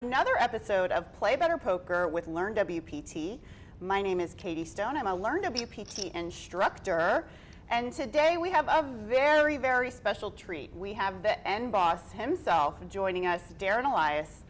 Another episode of Play Better Poker with LearnWPT. My name is Katie Stone. I'm a LearnWPT instructor, and today we have a very, very special treat. We have the end boss himself joining us, Darren Elias,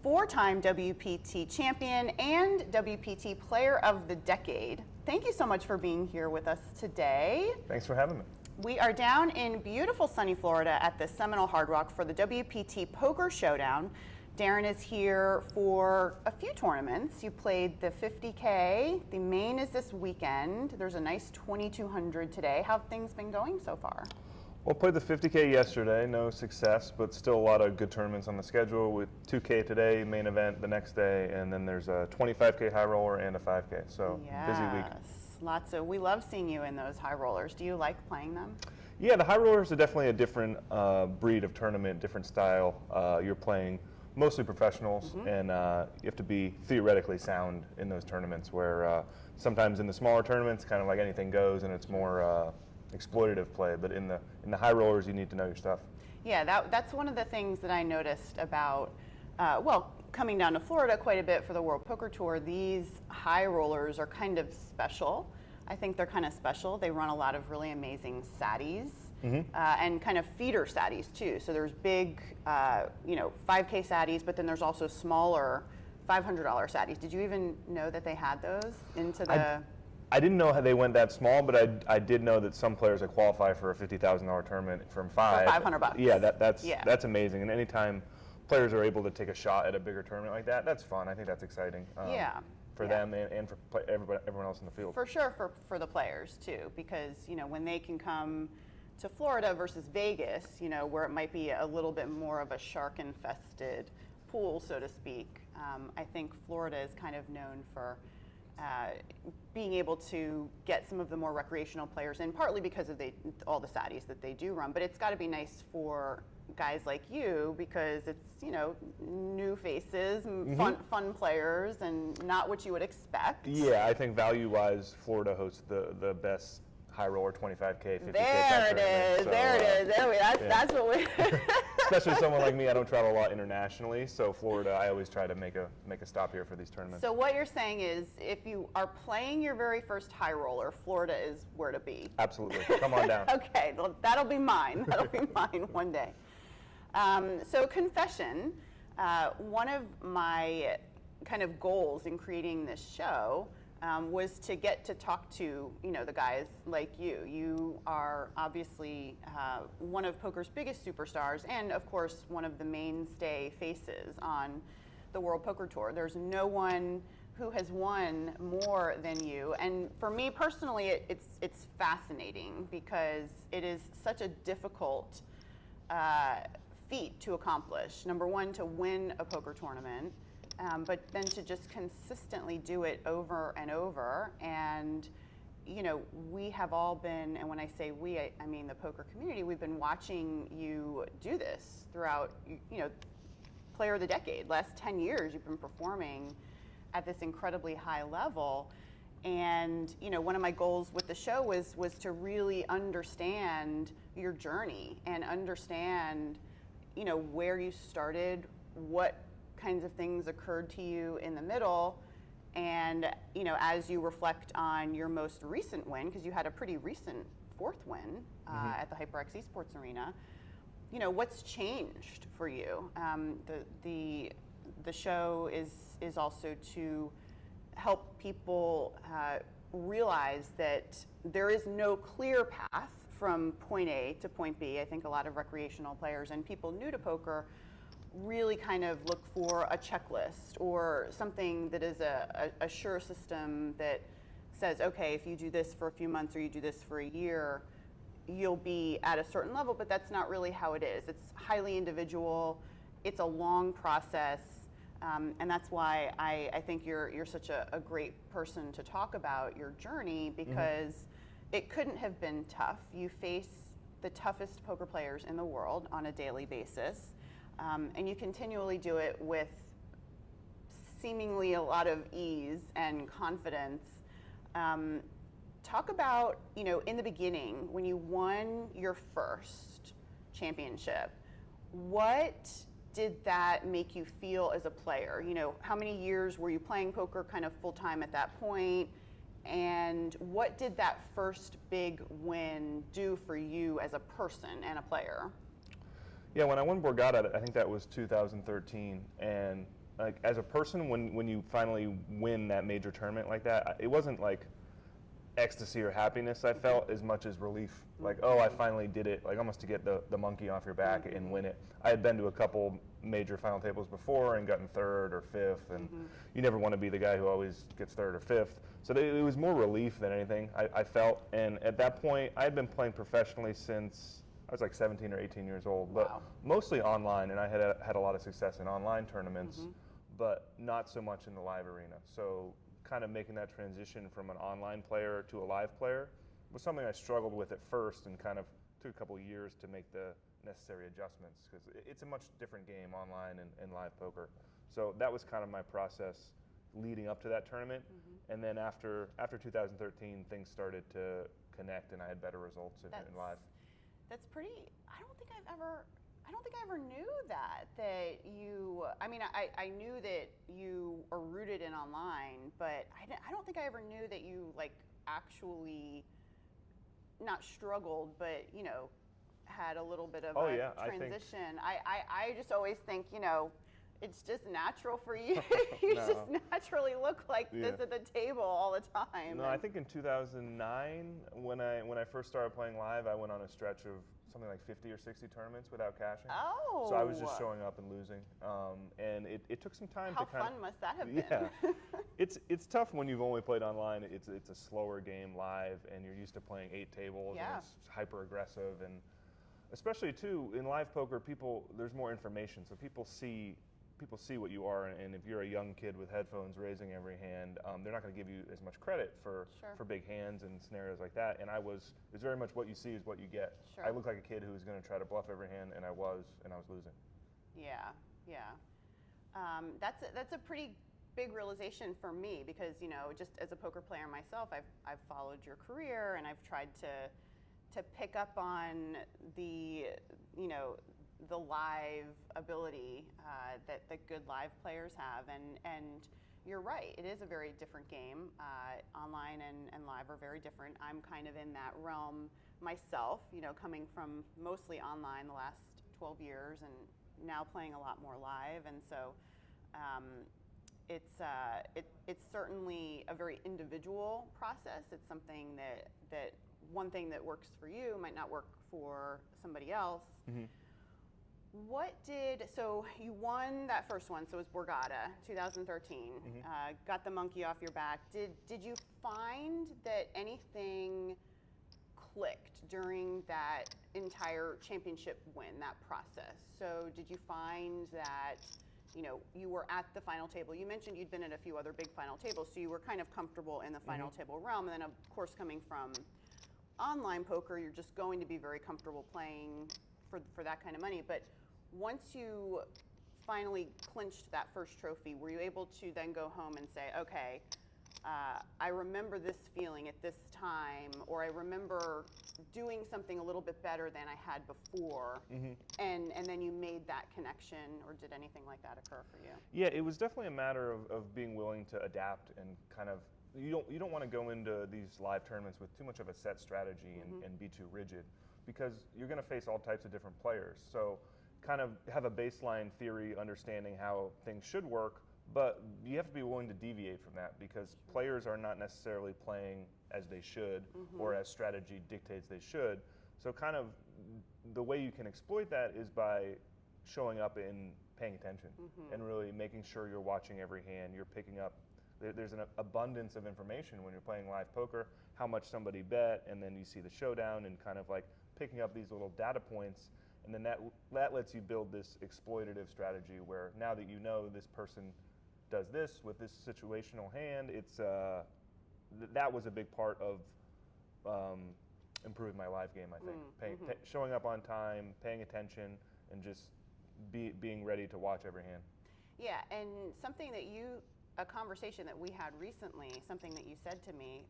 four-time WPT Champion and WPT Player of the Decade. Thank you so much for being here with us today. Thanks for having me. We are down in beautiful sunny Florida at the Seminole Hard Rock for the WPT Poker Showdown. Darren is here for a few tournaments. You played the 50K. The main is this weekend. There's a nice 2,200 today. How have things been going so far? Well, played the 50K yesterday, no success, but still a lot of good tournaments on the schedule with 2K today, main event the next day, and then there's a 25K high roller and a 5K, so busy week. We love seeing you in those high rollers. Do you like playing them? Yeah, the high rollers are definitely a different breed of tournament, different style. You're playing mostly professionals, and you have to be theoretically sound in those tournaments where sometimes in the smaller tournaments, kind of like anything goes and it's more exploitative play, but in the high rollers, you need to know your stuff. Yeah, that's one of the things that I noticed about, coming down to Florida quite a bit for the World Poker Tour. These high rollers are kind of special. I think they're kind of special. They run a lot of really amazing saddies. And kind of feeder saddies too. So there's big, 5K saddies, but then there's also smaller $500 saddies. Did you even know that they had those into the? I didn't know how they went that small, but I did know that some players that qualify for a $50,000 tournament from for $500. Yeah, that's amazing. And anytime players are able to take a shot at a bigger tournament like that, that's fun. I think that's exciting. For them and for everyone else in the field. For sure, for the players too, because when they can come to Florida versus Vegas, where it might be a little bit more of a shark-infested pool, so to speak. I think Florida is kind of known for being able to get some of the more recreational players in, partly because of all the saddies that they do run. But it's got to be nice for guys like you because it's new faces, fun players, and not what you would expect. Yeah, I think value-wise, Florida hosts the best high roller 25K, 50K. There it is. That's what we. Especially someone like me, I don't travel a lot internationally, so Florida, I always try to make a stop here for these tournaments. So what you're saying is, if you are playing your very first high roller, Florida is where to be. Absolutely. Come on down. Okay, that'll be mine. That'll be mine one day. So confession, one of my kind of goals in creating this show was to get to talk to the guys like you. You are obviously one of poker's biggest superstars, and of course one of the mainstay faces on the World Poker Tour. There's no one who has won more than you, and for me personally, it's fascinating because it is such a difficult feat to accomplish. Number one, to win a poker tournament. But then to just consistently do it over and over. And, we have all been, and when I say we, I mean the poker community, we've been watching you do this throughout, Player of the Decade. Last 10 years, you've been performing at this incredibly high level. And, one of my goals with the show was to really understand your journey and understand, where you started, what kinds of things occurred to you in the middle, and as you reflect on your most recent win, because you had a pretty recent fourth win at the HyperX Esports Arena, what's changed for you? The show is also to help people realize that there is no clear path from point A to point B. I think a lot of recreational players and people new to poker really kind of look for a checklist or something that is a sure system that says, okay, if you do this for a few months or you do this for a year, you'll be at a certain level, but that's not really how it is. It's highly individual, it's a long process, and that's why I think you're such a great person to talk about your journey, because it couldn't have been tough. You face the toughest poker players in the world on a daily basis. And you continually do it with seemingly a lot of ease and confidence. Talk about, in the beginning, when you won your first championship, what did that make you feel as a player? You know, how many years were you playing poker kind of full time at that point? And what did that first big win do for you as a person and a player? Yeah, when I won Borgata, I think that was 2013, and like as a person, when you finally win that major tournament like that, it wasn't like ecstasy or happiness I felt as much as relief. Like, oh, I finally did it, like almost to get the monkey off your back and win it. I had been to a couple major final tables before and gotten third or fifth, and you never want to be the guy who always gets third or fifth. So it was more relief than anything I felt. And at that point, I had been playing professionally since I was like 17 or 18 years old, but mostly online, and I had a lot of success in online tournaments, but not so much in the live arena. So kind of making that transition from an online player to a live player was something I struggled with at first, and kind of took a couple of years to make the necessary adjustments, because it's a much different game, online and live poker. So that was kind of my process leading up to that tournament. And then after 2013, things started to connect, and I had better results in live. That's pretty. I don't think I ever knew that you. I mean, I knew that you are rooted in online, but I don't think I ever knew that you like actually not struggled, but you know, had a little bit of a transition. I just always think, you know, it's just natural for you. You just naturally look like this at the table all the time. No, I think in 2009, when I first started playing live, I went on a stretch of something like 50 or 60 tournaments without cashing. Oh. So I was just showing up and losing. And it took some time How to kind of... fun must that have been? Yeah. It's tough when you've only played online. It's a slower game live, and you're used to playing 8 tables, and it's hyper aggressive. And especially too, in live poker, there's more information, so people see what you are, and if you're a young kid with headphones raising every hand, they're not going to give you as much credit for big hands and scenarios like that. And it's very much what you see is what you get. I look like a kid who was going to try to bluff every hand, and I was losing. Yeah. That's a pretty big realization for me, because you know, just as a poker player myself, I've followed your career, and I've tried to pick up on the, you know, the live ability that good live players have, and you're right, it is a very different game. Online and live are very different. I'm kind of in that realm myself, you know, coming from mostly online the last 12 years and now playing a lot more live, and so it's certainly a very individual process. It's something that one thing that works for you might not work for somebody else. So you won that first one, so it was Borgata, 2013, got the monkey off your back. Did you find that anything clicked during that entire championship win, that process? So did you find that, you know, you were at the final table? You mentioned you'd been at a few other big final tables, so you were kind of comfortable in the final table realm, and then of course coming from online poker, you're just going to be very comfortable playing for that kind of money. But once you finally clinched that first trophy, were you able to then go home and say, okay, I remember this feeling at this time, or I remember doing something a little bit better than I had before, and then you made that connection, or did anything like that occur for you? Yeah, it was definitely a matter of being willing to adapt, and kind of, you don't want to go into these live tournaments with too much of a set strategy and be too rigid, because you're going to face all types of different players. So kind of have a baseline theory understanding how things should work, but you have to be willing to deviate from that, because players are not necessarily playing as they should or as strategy dictates they should. So kind of the way you can exploit that is by showing up and paying attention and really making sure you're watching every hand, you're picking up. There's an abundance of information when you're playing live poker, how much somebody bet, and then you see the showdown, and kind of like picking up these little data points. And then that lets you build this exploitative strategy where now that you know this person does this with this situational hand, it's that was a big part of improving my live game, I think. Showing up on time, paying attention, and just being ready to watch every hand. Yeah, and a conversation that we had recently, something that you said to me,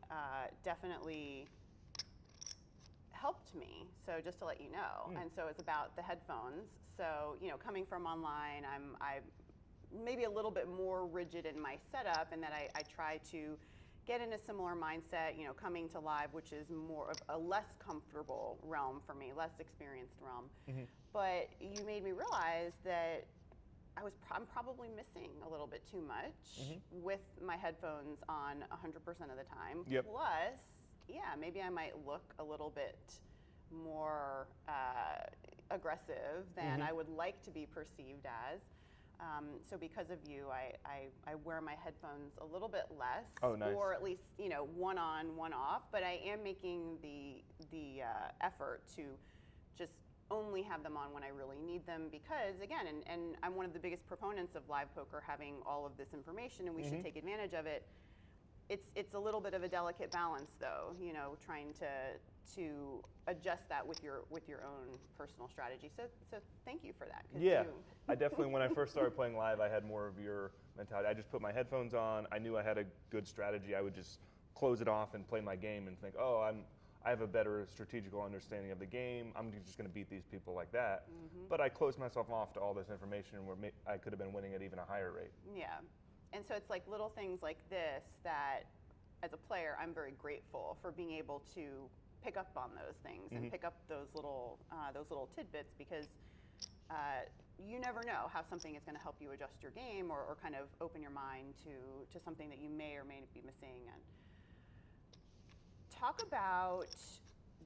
definitely helped me, so just to let you know. And so it's about the headphones. So, coming from online, I'm maybe a little bit more rigid in my setup, and that I try to get in a similar mindset, coming to live, which is more of a less comfortable realm for me, less experienced realm. But you made me realize that I'm probably missing a little bit too much with my headphones on 100% of the time. Yep. Plus, maybe I might look a little bit more aggressive than I would like to be perceived as. So because of you, I wear my headphones a little bit less, Oh, nice. or at least one on, one off. But I am making the effort to just only have them on when I really need them, because again, and I'm one of the biggest proponents of live poker having all of this information, and we should take advantage of it. It's a little bit of a delicate balance, though, trying to adjust that with your own personal strategy. So thank you for that. Yeah, I definitely, when I first started playing live, I had more of your mentality. I just put my headphones on. I knew I had a good strategy. I would just close it off and play my game and think, oh, I have a better strategical understanding of the game. I'm just going to beat these people like that. But I closed myself off to all this information where I could have been winning at even a higher rate. Yeah. And so it's like little things like this that, as a player, I'm very grateful for being able to pick up on those things and pick up those little tidbits, because you never know how something is going to help you adjust your game or kind of open your mind to something that you may or may be missing. And talk about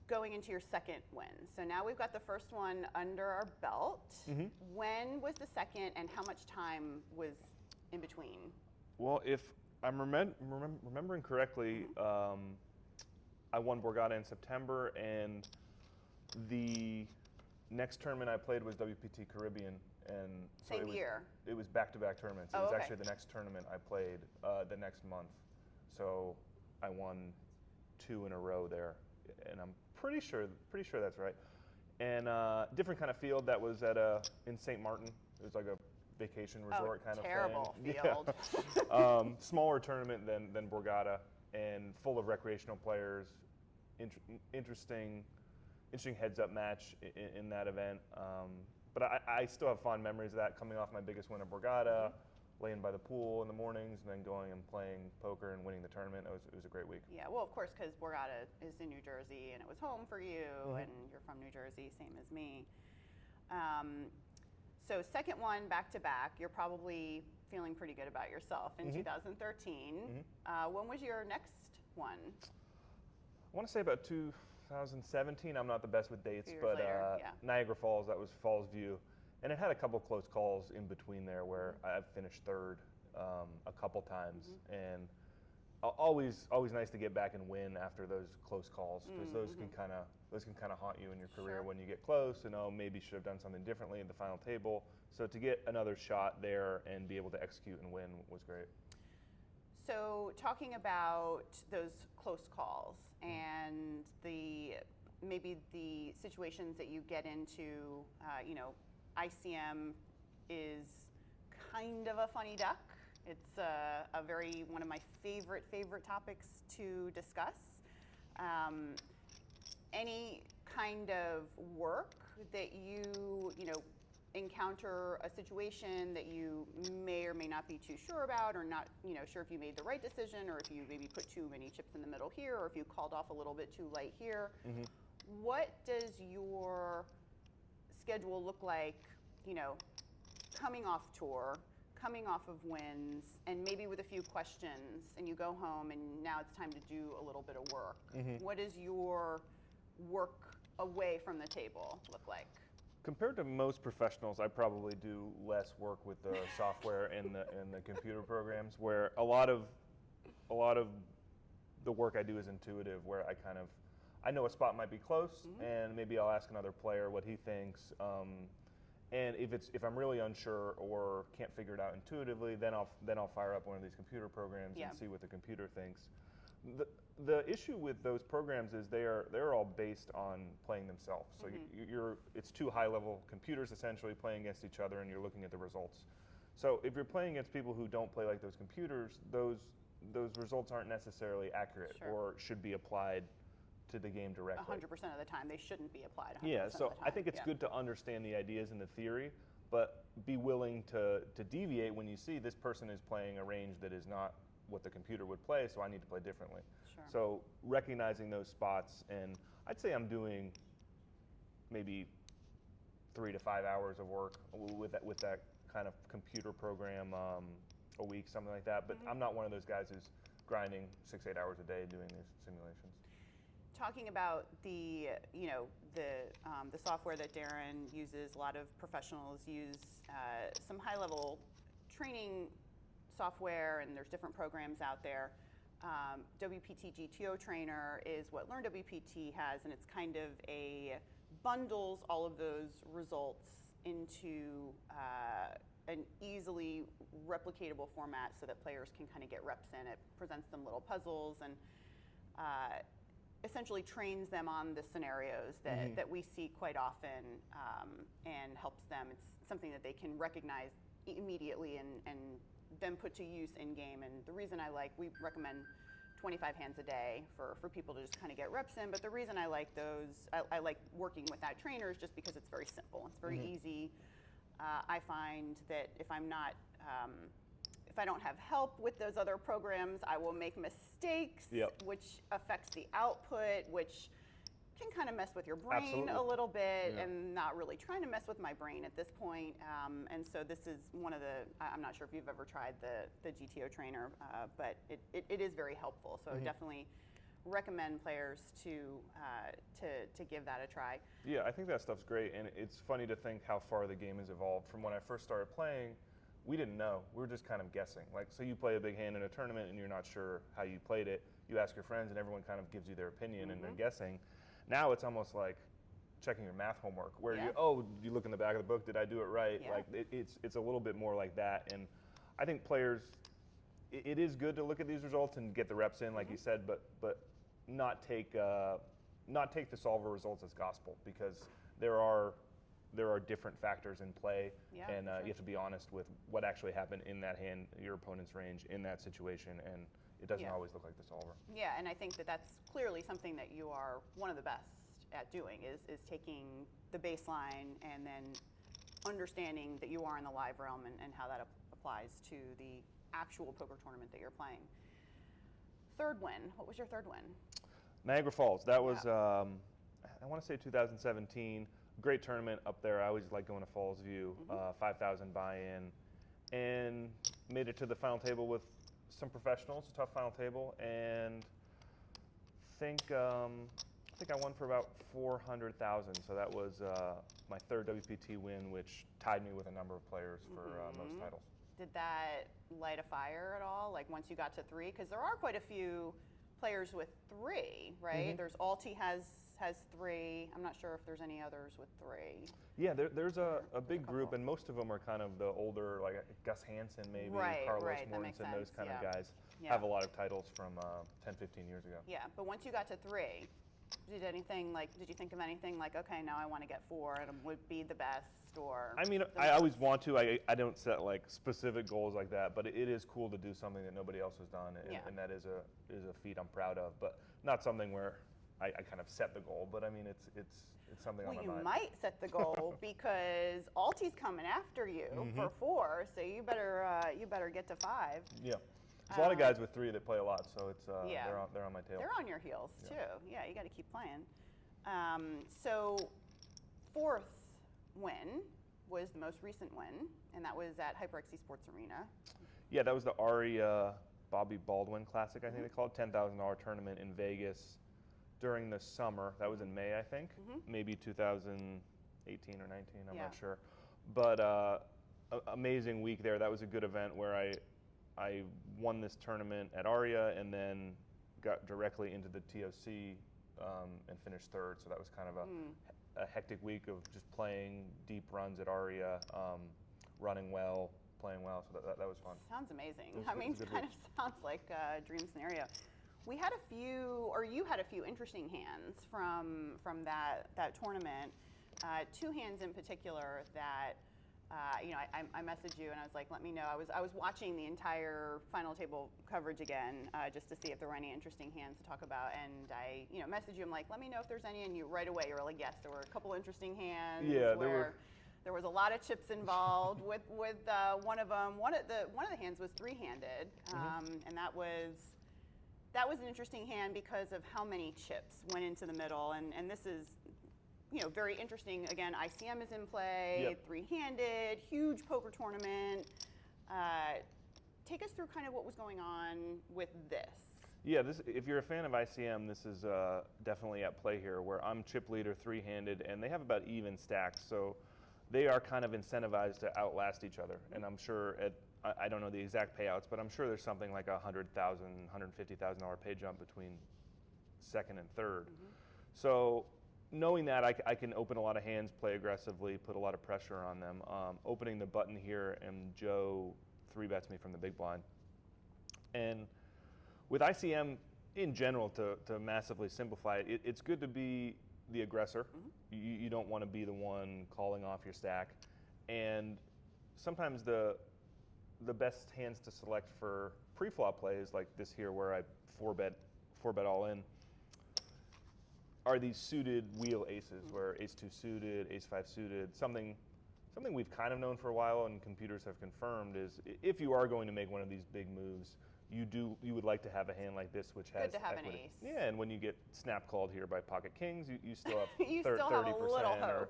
going into your second win. So now we've got the first one under our belt. When was the second, and how much time was in between? Well, if I'm remembering correctly, I won Borgata in September, and the next tournament I played was WPT Caribbean, and so Same year. It was back-to-back tournaments. It was actually the next tournament I played the next month. So I won 2 in a row there, and I'm pretty sure that's right. And different kind of field. That was in St. Martin. It was like a vacation resort kind of thing. Terrible field. Yeah. Smaller tournament than Borgata, and full of recreational players. Interesting heads-up match in that event. But I still have fond memories of that, coming off my biggest win at Borgata, laying by the pool in the mornings, and then going and playing poker and winning the tournament. It was a great week. Yeah, well, of course, because Borgata is in New Jersey, and it was home for you, and you're from New Jersey, same as me. So second one back-to-back, you're probably feeling pretty good about yourself in 2013. When was your next one? I want to say about 2017. I'm not the best with dates, but later, Niagara Falls, that was Falls View. And it had a couple close calls in between there where I've finished third a couple times. And always nice to get back and win after those close calls, because those can kind of haunt you in your career when you get close and maybe should have done something differently at the final table. So to get another shot there and be able to execute and win was great. So talking about those close calls and maybe the situations that you get into, ICM is kind of a funny duck. It's one of my favorite topics to discuss. Any kind of work that you encounter a situation that you may or may not be too sure about, or not sure if you made the right decision, or if you maybe put too many chips in the middle here, or if you called off a little bit too light here. What does your schedule look like, coming off tour, coming off of wins, and maybe with a few questions, and you go home and now it's time to do a little bit of work? What does your work away from the table look like? Compared to most professionals, I probably do less work with the software and the computer programs, where a lot of the work I do is intuitive, where I know a spot might be close, and maybe I'll ask another player what he thinks. And if I'm really unsure or can't figure it out intuitively, then I'll fire up one of these computer programs and see what the computer thinks. The issue with those programs is they're all based on playing themselves. So it's 2 high-level computers essentially playing against each other, and you're looking at the results. So if you're playing against people who don't play like those computers, those results aren't necessarily accurate or should be applied to the game directly. 100% of the time, they shouldn't be applied 100% Yeah, of so the time. I think it's good to understand the ideas and the theory, but be willing to deviate when you see this person is playing a range that is not what the computer would play, so I need to play differently. Sure. So recognizing those spots, and I'd say I'm doing maybe 3 to 5 hours of work with that kind of computer program a week, something like that. But I'm not one of those guys who's grinding 6-8 hours a day doing these simulations. Talking about the software that Darren uses, a lot of professionals use some high-level training software, and there's different programs out there. WPT GTO Trainer is what LearnWPT has, and it's kind of bundles all of those results into an easily replicatable format so that players can kind of get reps in. It presents them little puzzles and essentially trains them on the scenarios that we see quite often, and helps them. It's something that they can recognize immediately and then put to use in game. And the reason we recommend 25 hands a day for people to just kind of get reps in. But the reason I like those, I like working with that trainer is just because it's very simple. It's very easy. I find that if I don't have help with those other programs, I will make mistakes, which affects the output, which can kind of mess with your brain a little bit, and not really trying to mess with my brain at this point. And so this is one of I'm not sure if you've ever tried the GTO Trainer, but it is very helpful. So definitely recommend players to give that a try. Yeah, I think that stuff's great, and it's funny to think how far the game has evolved. From when I first started playing, we didn't know. We were just kind of guessing. So you play a big hand in a tournament and you're not sure how you played it. You ask your friends and everyone kind of gives you their opinion and they're guessing. Now it's almost like checking your math homework, where you look in the back of the book, did I do it right? Yeah. It's a little bit more like that. And I think players, it is good to look at these results and get the reps in, like you said, but not take the solver results as gospel, because there are different factors in play, and you have to be honest with what actually happened in that hand, your opponent's range, in that situation, and it doesn't always look like the solver. Yeah, and I think that's clearly something that you are one of the best at doing, is taking the baseline and then understanding that you are in the live realm and how that applies to the actual poker tournament that you're playing. Third win, what was your third win? Niagara Falls, that was, I want to say 2017. Great tournament up there. I always like going to Falls View, 5,000 buy-in, and made it to the final table with some professionals, a tough final table, and I think I won for about 400,000. So that was my third WPT win, which tied me with a number of players for most titles. Did that light a fire at all? Like once you got to 3, because there are quite a few players with 3, right? There's Alti has 3. I'm not sure if there's any others with 3. Yeah, there's a big group, and most of them are kind of the older, like Gus Hansen maybe, Carlos Mortensen, those kind of guys have a lot of titles from 10, 15 years ago. Yeah, but once you got to 3, did you think of anything like, okay, now I want to get 4 and it would be the best, or? I mean, I always want to. I don't set like specific goals like that, but it is cool to do something that nobody else has done, and that is a feat I'm proud of, but not something where I kind of set the goal. But I mean, it's something on my mind. Well, you might set the goal because Alti's coming after you for 4, so you better get to 5. Yeah. There's a lot of guys with 3 that play a lot, so it's they're on my tail. They're on your heels too. Yeah, you got to keep playing. So 4th win was the most recent win, and that was at HyperX Sports Arena. Yeah, that was the Aria Bobby Baldwin Classic, I think they called it, $10,000 tournament in Vegas during the summer. That was in May, I think, maybe 2018 or 19, I'm not sure. But amazing week there. That was a good event where I won this tournament at Aria and then got directly into the TOC and finished 3rd. So that was kind of a hectic week of just playing deep runs at Aria, running well, playing well. So that was fun. Sounds amazing. It kind of sounds like a dream scenario. We had you had a few interesting hands from that tournament. 2 hands in particular that I messaged you and I was like, let me know. I was watching the entire final table coverage again just to see if there were any interesting hands to talk about. And I, messaged you. I'm like, let me know if there's any. And you right away, you were like, yes, there were a couple interesting hands. Yeah, there was a lot of chips involved with one of them. One of the hands was three-handed, and that was an interesting hand because of how many chips went into the middle. And this is, very interesting. Again, ICM is in play, Yep. three-handed, huge poker tournament. Take us through kind of what was going on with this. Yeah, if you're a fan of ICM, this is definitely at play here, where I'm chip leader, three-handed, and they have about even stacks, so they are kind of incentivized to outlast each other. And I'm sure I don't know the exact payouts, but I'm sure there's something like $100,000, $150,000 pay jump between second and third. So knowing that, I can open a lot of hands, play aggressively, put a lot of pressure on them. Opening the button here, and Joe 3-bets me from the big blind. And with ICM in general, to massively simplify it, it's good to be the aggressor. You don't want to be the one calling off your stack. And sometimes the best hands to select for pre-flop plays, like this here where I 4-bet all in, are these suited wheel aces, where ace-2 suited, ace-5 suited. Something we've kind of known for a while and computers have confirmed is if you are going to make one of these big moves, you would like to have a hand like this, which has good to have equity. an ace. Yeah, and when you get snap called here by pocket kings, you still have You still have a little 30%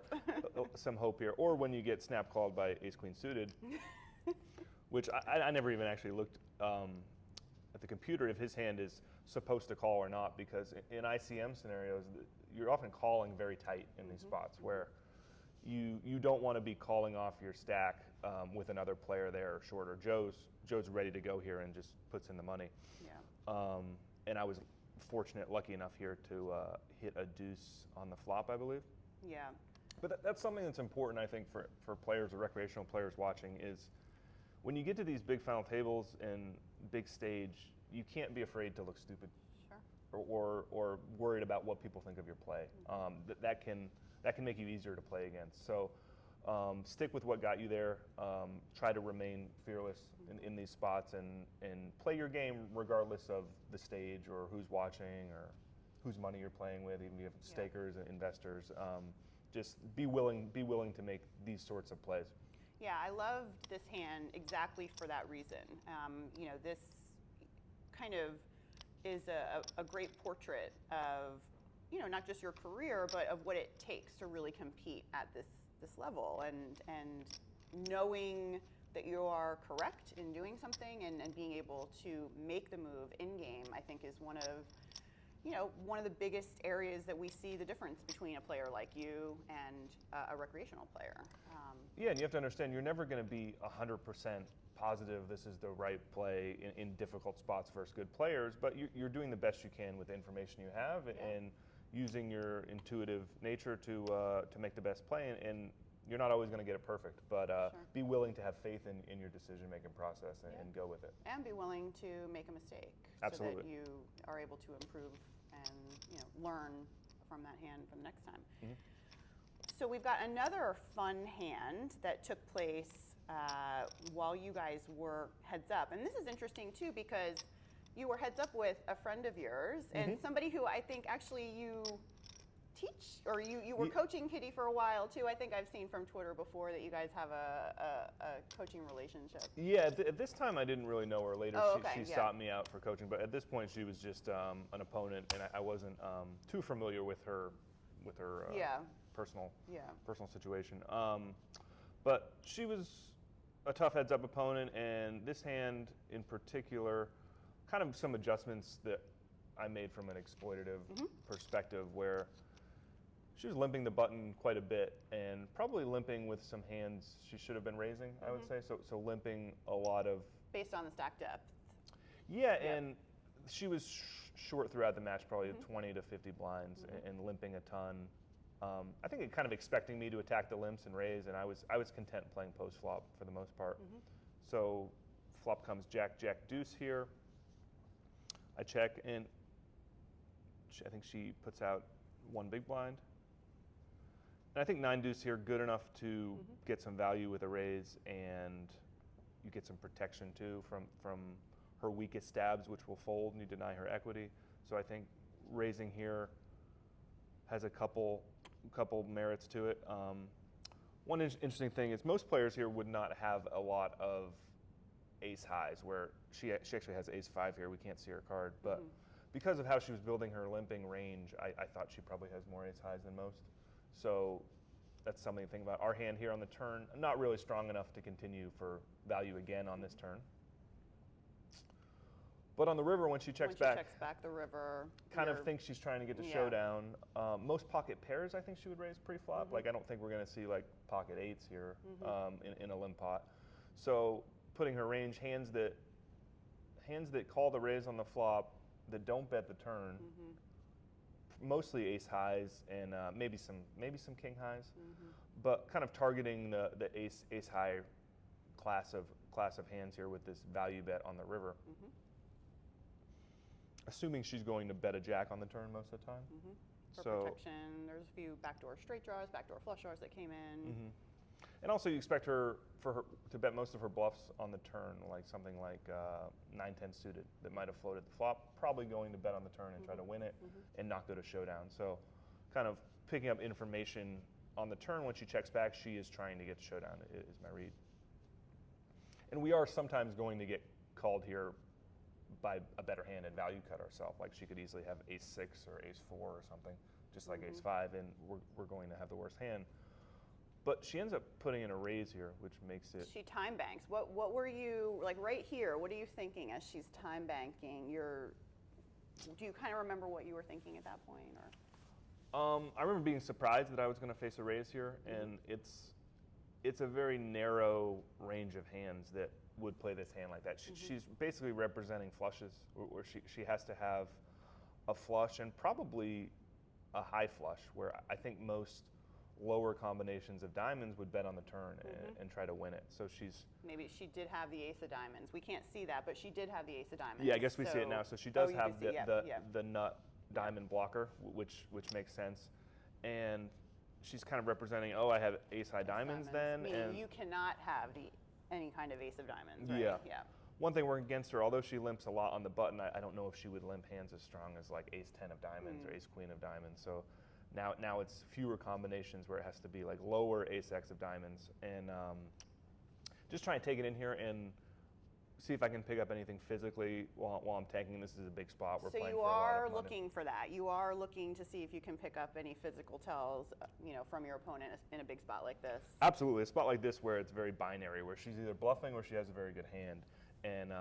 or some hope here. Or when you get snap called by ace queen suited, which I never even actually looked at the computer if his hand is supposed to call or not, because in ICM scenarios, you're often calling very tight in these spots where you don't want to be calling off your stack with another player there or shorter. Joe's ready to go here and just puts in the money. Yeah. And I was lucky enough here to hit a deuce on the flop, I believe. Yeah. But that's something that's important, I think, for players or recreational players watching is when you get to these big final tables and big stage, you can't be afraid to look stupid. Sure. Or worried about what people think of your play. That can make you easier to play against. So stick with what got you there. Try to remain fearless in these spots and play your game regardless of the stage or who's watching or whose money you're playing with, even if you have stakers and investors. Just be willing to make these sorts of plays. Yeah, I loved this hand exactly for that reason. This kind of is a great portrait of, not just your career, but of what it takes to really compete at this level, and knowing that you are correct in doing something and being able to make the move in game, I think is one of the biggest areas that we see the difference between a player like you and a recreational player. Yeah, and you have to understand you're never going to be 100% positive this is the right play in difficult spots versus good players, but you're doing the best you can with the information you have and using your intuitive nature to make the best play. And you're not always going to get it perfect, but be willing to have faith in your decision-making process and go with it. And be willing to make a mistake. Absolutely. So that you are able to improve and learn from that hand for the next time. So we've got another fun hand that took place while you guys were heads up. And this is interesting too because you were heads up with a friend of yours and somebody who I think actually you teach, or you were coaching Kitty for a while too. I think I've seen from Twitter before that you guys have a coaching relationship. Yeah, at this time I didn't really know her. Later she sought me out for coaching, but at this point she was just an opponent, and I wasn't too familiar with her personal situation. But she was a tough heads-up opponent, and this hand in particular, kind of some adjustments that I made from an exploitative perspective where she was limping the button quite a bit and probably limping with some hands she should have been raising, I would say. So limping a lot of... Based on the stack depth. Yeah, and she was short throughout the match, probably 20 to 50 blinds and limping a ton. I think it kind of expecting me to attack the limps and raise, and I was content playing post-flop for the most part. So flop comes Jack, Jack, Deuce here. I check, and I think she puts out one big blind. I think 9 deuce here, good enough to get some value with a raise, and you get some protection too from her weakest stabs, which will fold and you deny her equity. So I think raising here has a couple merits to it. One interesting thing is most players here would not have a lot of ace highs, where she actually has ace 5 here. We can't see her card, but because of how she was building her limping range, I thought she probably has more ace highs than most. So that's something to think about. Our hand here on the turn, not really strong enough to continue for value again on this turn. But on the river, when she checks back, the river kind of thinks she's trying to get to showdown. Most pocket pairs, I think she would raise pre-flop. Like I don't think we're going to see like pocket 8s here in a limp pot. So putting her range, hands that call the raise on the flop, that don't bet the turn, mostly ace highs and maybe some king highs, but kind of targeting the ace high class of hands here with this value bet on the river. Assuming she's going to bet a jack on the turn most of the time. For protection, there's a few backdoor straight draws, backdoor flush draws that came in. And also you expect her to bet most of her bluffs on the turn, like something like 9-10 suited that might have floated the flop, probably going to bet on the turn and try to win it and not go to showdown. So kind of picking up information on the turn when she checks back, she is trying to get to showdown is my read. And we are sometimes going to get called here by a better hand and value cut ourselves. Like she could easily have ace 6 or ace 4 or something, just like ace 5, and we're going to have the worst hand. But she ends up putting in a raise here, which makes it. She time banks. What were you, like right here, what are you thinking as she's time banking? Do you kind of remember what you were thinking at that point? Or? I remember being surprised that I was going to face a raise here, and it's a very narrow range of hands that would play this hand like that. She's basically representing flushes, where she has to have a flush and probably a high flush, where I think most lower combinations of diamonds would bet on the turn and try to win it. So maybe she did have the ace of diamonds. We can't see that, but she did have the ace of diamonds. Yeah, I guess we see it now. So she does have the nut diamond blocker, which makes sense. And she's kind of representing, I have ace high diamonds then. Meaning and you cannot have any kind of ace of diamonds, right? Yeah. One thing we're against her, although she limps a lot on the button, I don't know if she would limp hands as strong as like ace 10 of diamonds or ace queen of diamonds. So now it's fewer combinations where it has to be like lower ace x of diamonds. And just try and take it in here and see if I can pick up anything physically while I'm tanking. This is a big spot. We're playing for a lot of money. So you are looking for that. You are looking to see if you can pick up any physical tells, from your opponent in a big spot like this. Absolutely, a spot like this where it's very binary, where she's either bluffing or she has a very good hand, and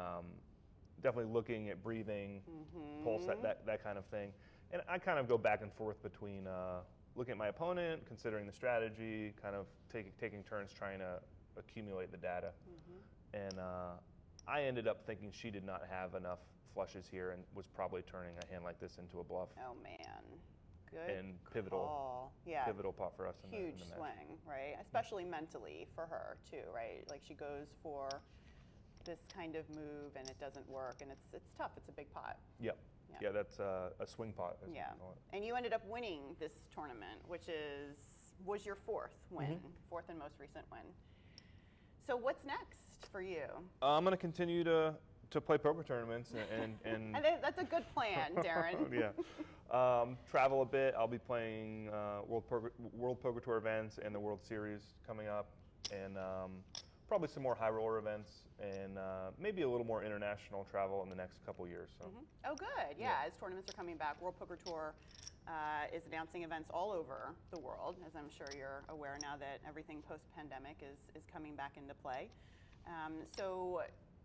definitely looking at breathing, pulse, that kind of thing. And I kind of go back and forth between looking at my opponent, considering the strategy, kind of taking turns trying to accumulate the data, and. I ended up thinking she did not have enough flushes here and was probably turning a hand like this into a bluff. Oh man, good and pivotal call. Yeah, pivotal pot for us. Huge in the swing, right? Especially mentally for her too, right? Like she goes for this kind of move and it doesn't work, and it's tough. It's a big pot. Yep. Yeah, that's a swing pot. As we call it. And you ended up winning this tournament, which was your fourth win, fourth and most recent win. So what's next for you? I'm going to continue to play poker tournaments and that's a good plan, Darren. Yeah. Travel a bit. I'll be playing World Poker Tour events and the World Series coming up, and probably some more high roller events, and maybe a little more international travel in the next couple years. So. Oh, good. Yeah, as tournaments are coming back, World Poker Tour is announcing events all over the world, as I'm sure you're aware now that everything post-pandemic is coming back into play. So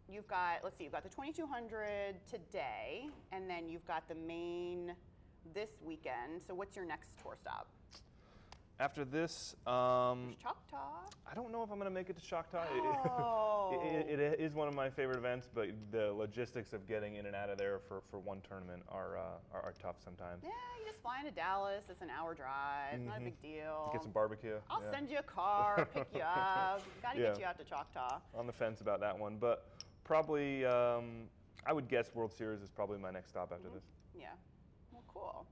you've got, you've got the 2200 today, and then you've got the main this weekend. So what's your next tour stop? After this, Choctaw. I don't know if I'm going to make it to Choctaw. Oh. It is one of my favorite events, but the logistics of getting in and out of there for one tournament are tough sometimes. Yeah, you just fly into Dallas. It's an hour drive. Not a big deal. Get some barbecue. I'll send you a car, pick you up. Got to get you out to Choctaw. On the fence about that one, but probably I would guess World Series is probably my next stop after this. Yeah. Well, cool.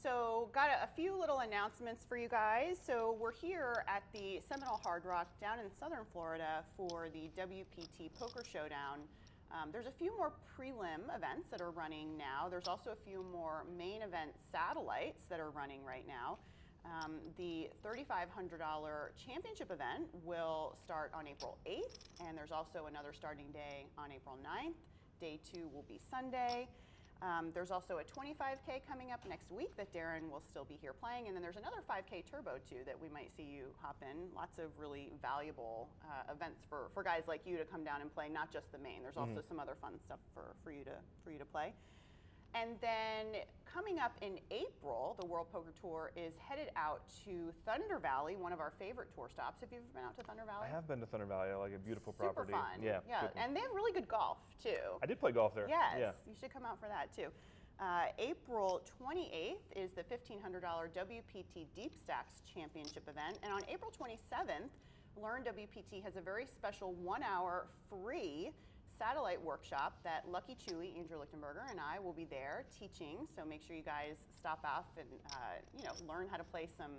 So got a few little announcements for you guys. So we're here at the Seminole Hard Rock down in southern Florida for the WPT Poker Showdown. There's a few more prelim events that are running now. There's also a few more main event satellites that are running right now. The $3,500 championship event will start on April 8th, and there's also another starting day on April 9th. Day 2 will be Sunday. There's also a 25K coming up next week that Darren will still be here playing, and then there's another 5K turbo too that we might see you hop in. Lots of really valuable events for guys like you to come down and play, not just the main. There's also some other fun stuff for you to play. And then coming up in April, the World Poker Tour is headed out to Thunder Valley, one of our favorite tour stops. Have you ever been out to Thunder Valley? I have been to Thunder Valley. I like a beautiful property. Super fun. Yeah. And they have really good golf too. I did play golf there. Yes, Yeah. you should come out for that too. April 28th is the $1,500 WPT Deep Stacks Championship event. And on April 27th, LearnWPT has a very special 1-hour free satellite workshop that Lucky Chewy, Andrew Lichtenberger, and I will be there teaching. So make sure you guys stop off and learn how to play some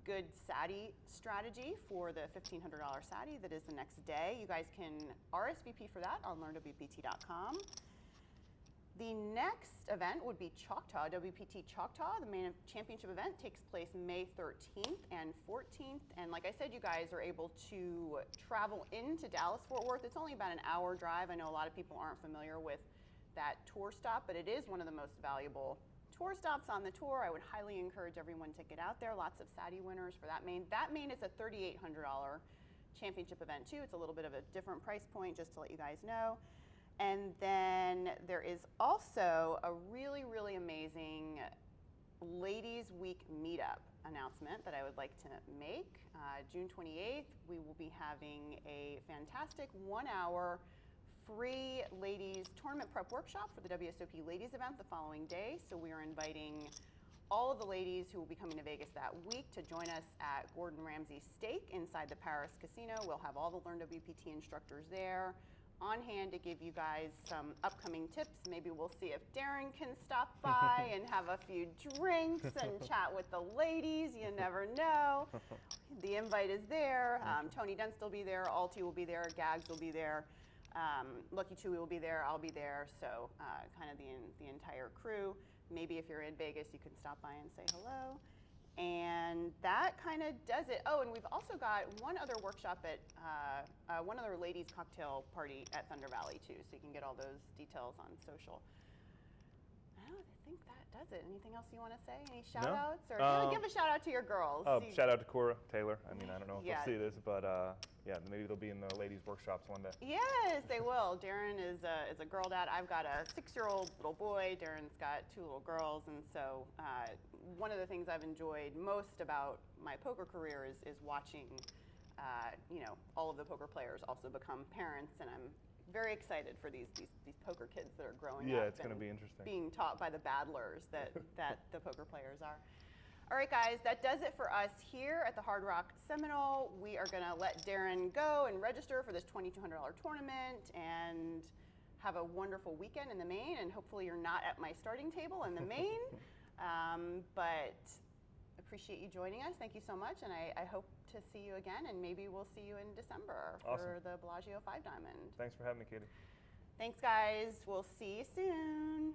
good SATI strategy for the $1,500 SATI that is the next day. You guys can RSVP for that on learnwpt.com. The next event would be Choctaw, WPT Choctaw. The main championship event takes place May 13th and 14th. And like I said, you guys are able to travel into Dallas-Fort Worth. It's only about an hour drive. I know a lot of people aren't familiar with that tour stop, but it is one of the most valuable tour stops on the tour. I would highly encourage everyone to get out there. Lots of SATI winners for that main. That main is a $3,800 championship event too. It's a little bit of a different price point, just to let you guys know. And then there is also a really, really amazing Ladies Week meetup announcement that I would like to make. June 28th, we will be having a fantastic 1-hour free ladies tournament prep workshop for the WSOP ladies event the following day. So we are inviting all of the ladies who will be coming to Vegas that week to join us at Gordon Ramsay Steak inside the Paris Casino. We'll have all the LearnWPT instructors there on hand to give you guys some upcoming tips. Maybe we'll see if Darren can stop by and have a few drinks and chat with the ladies. You never know. The invite is there. Tony Dunst will be there. Alti will be there. Gags will be there. Lucky Chewy will be there. I'll be there. So kind of the entire crew. Maybe if you're in Vegas, you can stop by and say hello. And that kind of does it. Oh, and we've also got one other workshop at one other ladies cocktail party at Thunder Valley too, so you can get all those details on social. I think that does it. Anything else you want to say? Any shout outs? Or give a shout out to your girls. Shout out to Cora Taylor. I mean, I don't know if Yeah. they'll see this, but yeah, maybe they'll be in the ladies' workshops one day. Yes, they will. Darren is a girl dad. I've got a 6-year-old little boy. Darren's got 2 little girls, and so one of the things I've enjoyed most about my poker career is watching, all of the poker players also become parents, and I'm very excited for these poker kids that are growing up. Yeah, it's going to be interesting. Being taught by the badlers that the poker players are. All right, guys, that does it for us here at the Hard Rock Seminole. We are going to let Darren go and register for this $2,200 tournament and have a wonderful weekend in the main. And hopefully you're not at my starting table in the main. But appreciate you joining us. Thank you so much. And I hope to see you again. And maybe we'll see you in December for the Bellagio 5 Diamond. Thanks for having me, Katie. Thanks, guys. We'll see you soon.